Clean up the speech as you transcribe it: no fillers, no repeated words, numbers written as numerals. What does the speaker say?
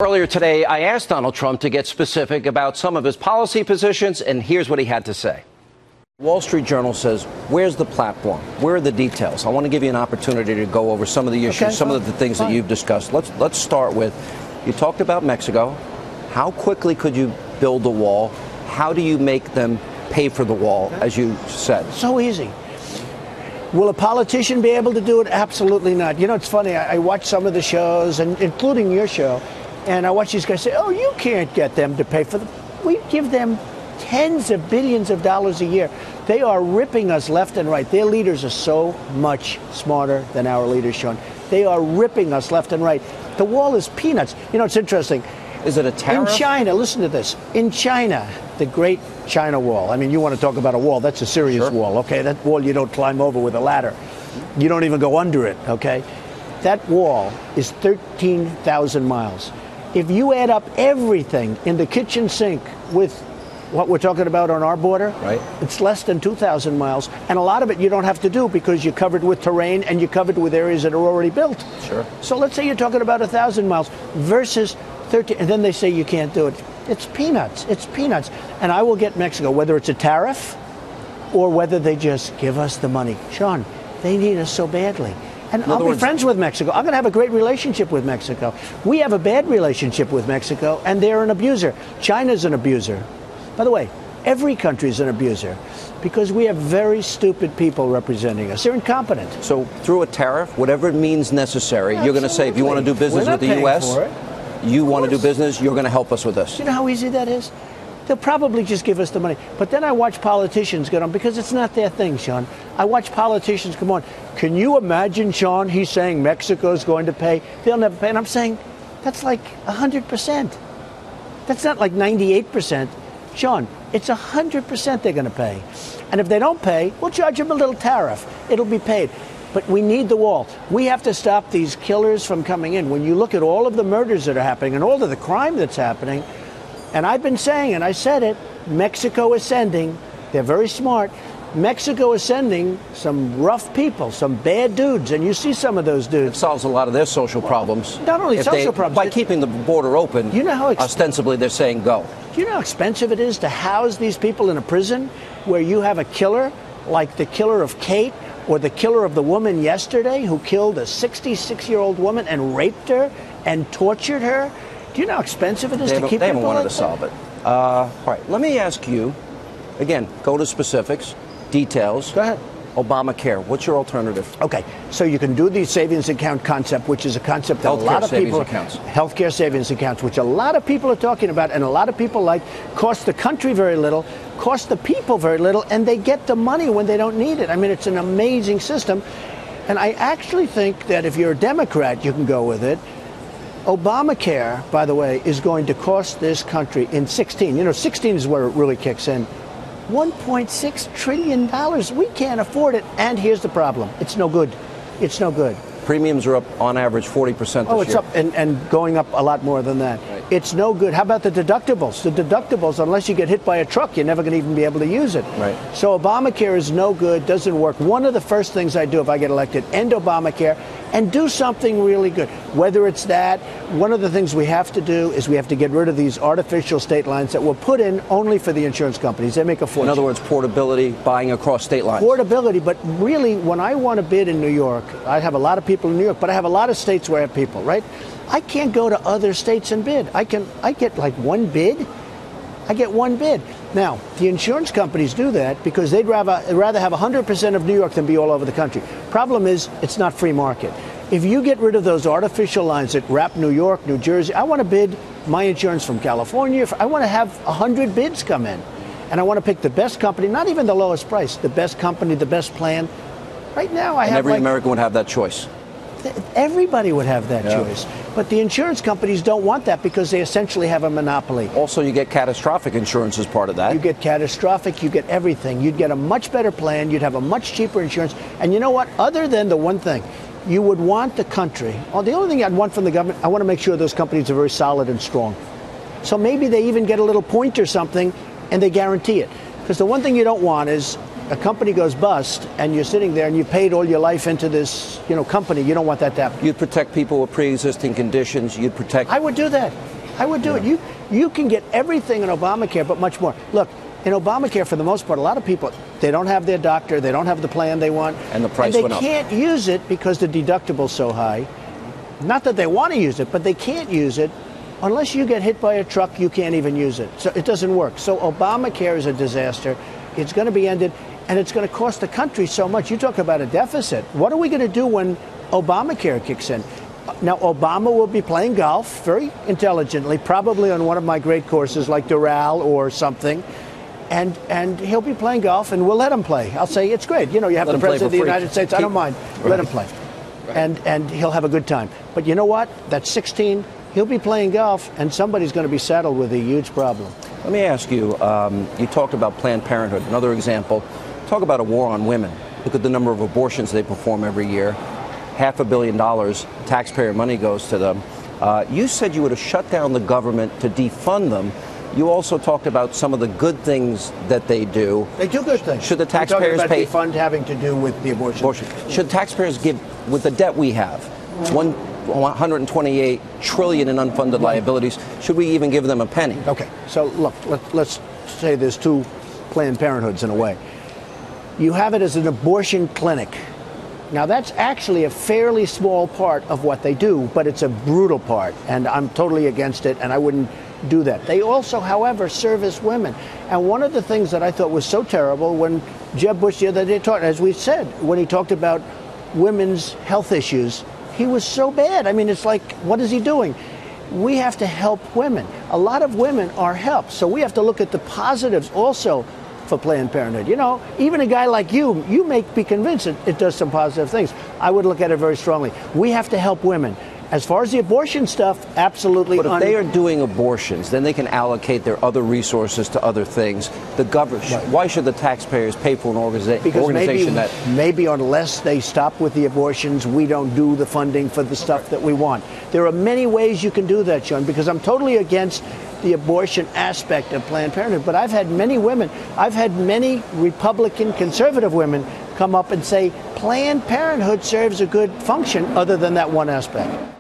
Earlier today, I asked Donald Trump to get specific about some of his policy positions, and here's what he had to say. Wall Street Journal says, where's the platform? Where are the details? I want to give you an opportunity to go over some of the issues, some of the things that you've discussed. Let's start with, you talked about Mexico. How quickly could you build the wall? How do you make them pay for the wall, as you said? So easy. Will a politician be able to do it? Absolutely not. You know, it's funny. I watch some of the shows, and including your show, and I watch these guys say, oh, you can't get them to pay for them. We give them tens of billions of dollars a year. They are ripping us left and right. Their leaders are so much smarter than our leaders, Sean. They are ripping us left and right. The wall is peanuts. You know, it's interesting. Is it a tariff? In China, listen to this. In China, the Great China Wall. I mean, you want to talk about a wall. That's a serious wall, okay? That wall you don't climb over with a ladder. You don't even go under it, okay? That wall is 13,000 miles. If you add up everything in the kitchen sink with what we're talking about on our border, right, it's less than 2,000 miles. And a lot of it you don't have to do because you're covered with terrain and you're covered with areas that are already built. Sure. So let's say you're talking about 1,000 miles versus 13, and then they say you can't do it. It's peanuts. It's peanuts. And I will get Mexico, whether it's a tariff or whether they just give us the money. Sean, they need us so badly. And I'll be friends with Mexico. I'm going to have a great relationship with Mexico. We have a bad relationship with Mexico, and they're an abuser. China's an abuser. By the way, every country is an abuser because we have very stupid people representing us. They're incompetent. So through a tariff, whatever it means necessary, you're going to say, if you want to do business with the U.S., you want to do business, you're going to help us with this. You know how easy that is? They'll probably just give us the money. But then I watch politicians get on, because it's not their thing, Sean. I watch politicians come on. Can you imagine, Sean, he's saying Mexico's going to pay? They'll never pay. And I'm saying, that's like 100%. That's not like 98%. Sean, it's 100% they're going to pay. And if they don't pay, we'll charge them a little tariff. It'll be paid. But we need the wall. We have to stop these killers from coming in. When you look at all of the murders that are happening and all of the crime that's happening, and I've been saying, and I said it, Mexico is sending, they're very smart, Mexico is sending some rough people, some bad dudes, and you see some of those dudes. It solves a lot of their social problems. Not only social problems. By keeping the border open, you know how ostensibly they're saying go. Do you know how expensive it is to house these people in a prison where you have a killer, like the killer of Kate, or the killer of the woman yesterday who killed a 66-year-old woman and raped her and tortured her? Do you know how expensive it is to keep people like that? They haven't wanted to solve it. All right, let me ask you, again, go to specifics, details. Go ahead. Obamacare, what's your alternative? Okay, so you can do the savings account concept, which is a concept that a lot of people... Healthcare savings accounts, which a lot of people are talking about, and a lot of people like, cost the country very little, cost the people very little, and they get the money when they don't need it. I mean, it's an amazing system. And I actually think that if you're a Democrat, you can go with it. Obamacare, by the way, is going to cost this country in 16. You know, 16 is where it really kicks in. $1.6 trillion. We can't afford it. And here's the problem. It's no good. It's no good. Premiums are up on average 40% this year. Oh, it's up and going up a lot more than that. Right. It's no good. How about the deductibles? The deductibles, unless you get hit by a truck, you're never going to even be able to use it. Right. So Obamacare is no good, doesn't work. One of the first things I do if I get elected, end Obamacare and do something really good. Whether it's that, one of the things we have to do is we have to get rid of these artificial state lines that were put in only for the insurance companies. They make a fortune. In other words, portability, buying across state lines. Portability, but really, when I want to bid in New York, I have a lot of people in New York, but I have a lot of states where I have people, right? I can't go to other states and bid. I get like one bid. I get one bid. Now, the insurance companies do that because they'd rather have 100% of New York than be all over the country. Problem is, it's not free market. If you get rid of those artificial lines that wrap New York, New Jersey, I want to bid my insurance from California. I want to have 100 bids come in. And I want to pick the best company, not even the lowest price, the best company, the best plan. Right now, I have every American would have that choice. Everybody would have that choice. But the insurance companies don't want that because they essentially have a monopoly. Also, you get catastrophic insurance as part of that. You get catastrophic, you get everything. You'd get a much better plan. You'd have a much cheaper insurance. And you know what? Other than the one thing, you would want the country, the only thing I'd want from the government, I want to make sure those companies are very solid and strong. So maybe they even get a little point or something and they guarantee it. Because the one thing you don't want is a company goes bust and you're sitting there and you paid all your life into this, company. You don't want that to happen. You'd protect people with pre-existing conditions. You'd protect. I would do that. I would do it. You can get everything in Obamacare, but much more. Look, in Obamacare, for the most part, a lot of people, they don't have their doctor, they don't have the plan they want. And the price went up. And they can't use it because the deductible's so high. Not that they want to use it, but they can't use it. Unless you get hit by a truck, you can't even use it. So it doesn't work. So Obamacare is a disaster. It's going to be ended, and it's going to cost the country so much. You talk about a deficit. What are we going to do when Obamacare kicks in? Now, Obama will be playing golf very intelligently, probably on one of my great courses like Doral or something. And he'll be playing golf, and we'll let him play. I'll say, it's great. You know, you have the President of the United States. I don't mind. Let him play. Right. And he'll have a good time. But you know what? That's 16. He'll be playing golf, and somebody's going to be saddled with a huge problem. Let me ask you, you talked about Planned Parenthood. Another example, talk about a war on women. Look at the number of abortions they perform every year. $500 million taxpayer money goes to them. You said you would have shut down the government to defund them. You also talked about some of the good things that they do. They do good things. Should the taxpayers pay? Defund having to do with the abortion. Should taxpayers give, with the debt we have, it's 128 trillion in unfunded liabilities, should we even give them a penny? Okay, so look, let's say there's two Planned Parenthoods in a way. You have it as an abortion clinic. Now, that's actually a fairly small part of what they do, but it's a brutal part, and I'm totally against it, and I wouldn't do that. They also, however, service women. And one of the things that I thought was so terrible when Jeb Bush the other day talked, as we said, when he talked about women's health issues, he was so bad. I mean, it's like, what is he doing? We have to help women. A lot of women are helped, so we have to look at the positives also for Planned Parenthood. You know, even a guy like you may be convinced it does some positive things. I would look at it very strongly. We have to help women. As far as the abortion stuff, absolutely. But if they are doing abortions, then they can allocate their other resources to other things. The government, right. Why should the taxpayers pay for an organization that... Maybe unless they stop with the abortions, we don't do the funding for the stuff that we want. There are many ways you can do that, Sean, because I'm totally against the abortion aspect of Planned Parenthood. But I've had many women, I've had many Republican conservative women come up and say Planned Parenthood serves a good function other than that one aspect.